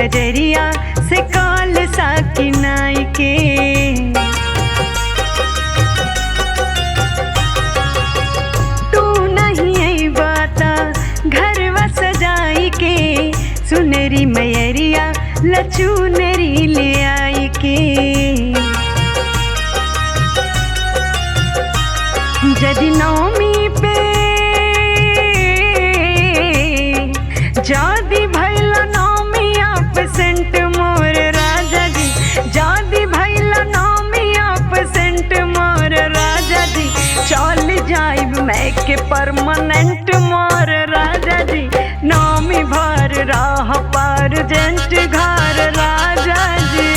बजरिया से काल साकी नाई के। तू नहीं आई बाता घरवा सजाई के, सुनरी मैरिया लचूनरी ले आई के। जदि नौमी पे जादी भैला नौमी absent मोर राजा जी, जादी भैला नौमी absent मोर राजा जी, चल जाइब मैं के परमानेंट मोर राजा जी, नौमी भर राह पार जेंट घर राजा जी।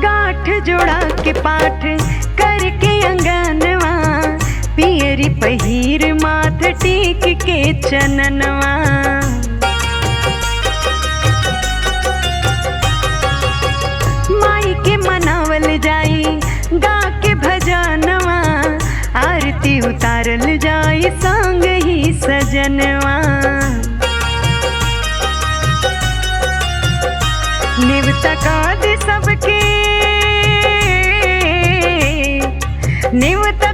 गाठ जोड़ा के पाठ करके अंगनवा, पियरी पहिर माथ टीक के चननवा। माई के मनावल जाई गा के भजनवा, आरती उतारल जाई संग ही सजनवा। निवता काद सबके निवता